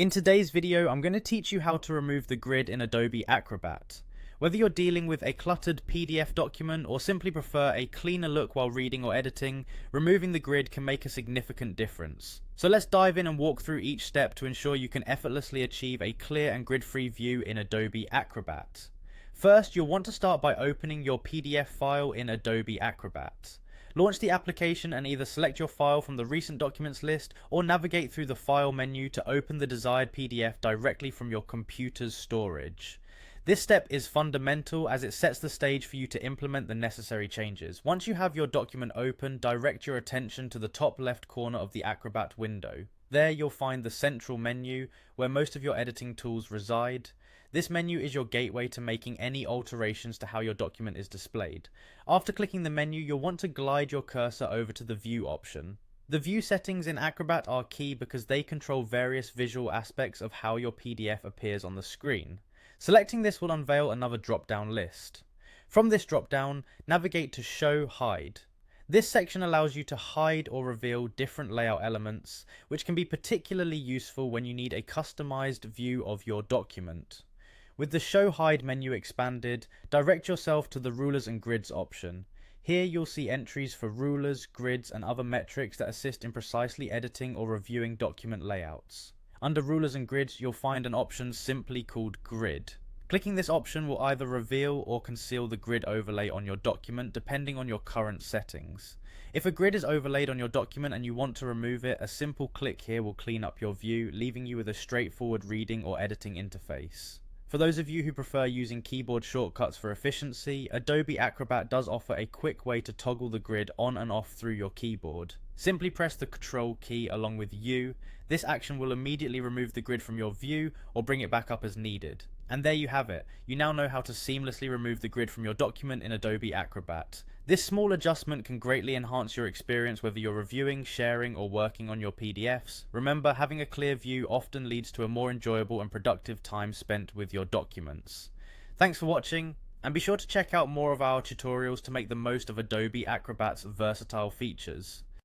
In today's video, I'm going to teach you how to remove the grid in Adobe Acrobat. Whether you're dealing with a cluttered PDF document or simply prefer a cleaner look while reading or editing, removing the grid can make a significant difference. So let's dive in and walk through each step to ensure you can effortlessly achieve a clear and grid-free view in Adobe Acrobat. First, you'll want to start by opening your PDF file in Adobe Acrobat. Launch the application and either select your file from the recent documents list or navigate through the file menu to open the desired PDF directly from your computer's storage. This step is fundamental as it sets the stage for you to implement the necessary changes. Once you have your document open, direct your attention to the top left corner of the Acrobat window. There you'll find the central menu where most of your editing tools reside. This menu is your gateway to making any alterations to how your document is displayed. After clicking the menu, you'll want to glide your cursor over to the View option. The view settings in Acrobat are key because they control various visual aspects of how your PDF appears on the screen. Selecting this will unveil another drop-down list. From this drop-down, navigate to Show Hide. This section allows you to hide or reveal different layout elements, which can be particularly useful when you need a customized view of your document. With the Show Hide menu expanded, direct yourself to the Rulers and Grids option. Here you'll see entries for rulers, grids, and other metrics that assist in precisely editing or reviewing document layouts. Under Rulers and Grids, you'll find an option simply called Grid. Clicking this option will either reveal or conceal the grid overlay on your document depending on your current settings. If a grid is overlaid on your document and you want to remove it, a simple click here will clean up your view, leaving you with a straightforward reading or editing interface. For those of you who prefer using keyboard shortcuts for efficiency, Adobe Acrobat does offer a quick way to toggle the grid on and off through your keyboard. Simply press the Control key along with U. This action will immediately remove the grid from your view or bring it back up as needed. And there you have it. You now know how to seamlessly remove the grid from your document in Adobe Acrobat. This small adjustment can greatly enhance your experience whether you're reviewing, sharing, or working on your PDFs. Remember, having a clear view often leads to a more enjoyable and productive time spent with your documents. Thanks for watching, and be sure to check out more of our tutorials to make the most of Adobe Acrobat's versatile features.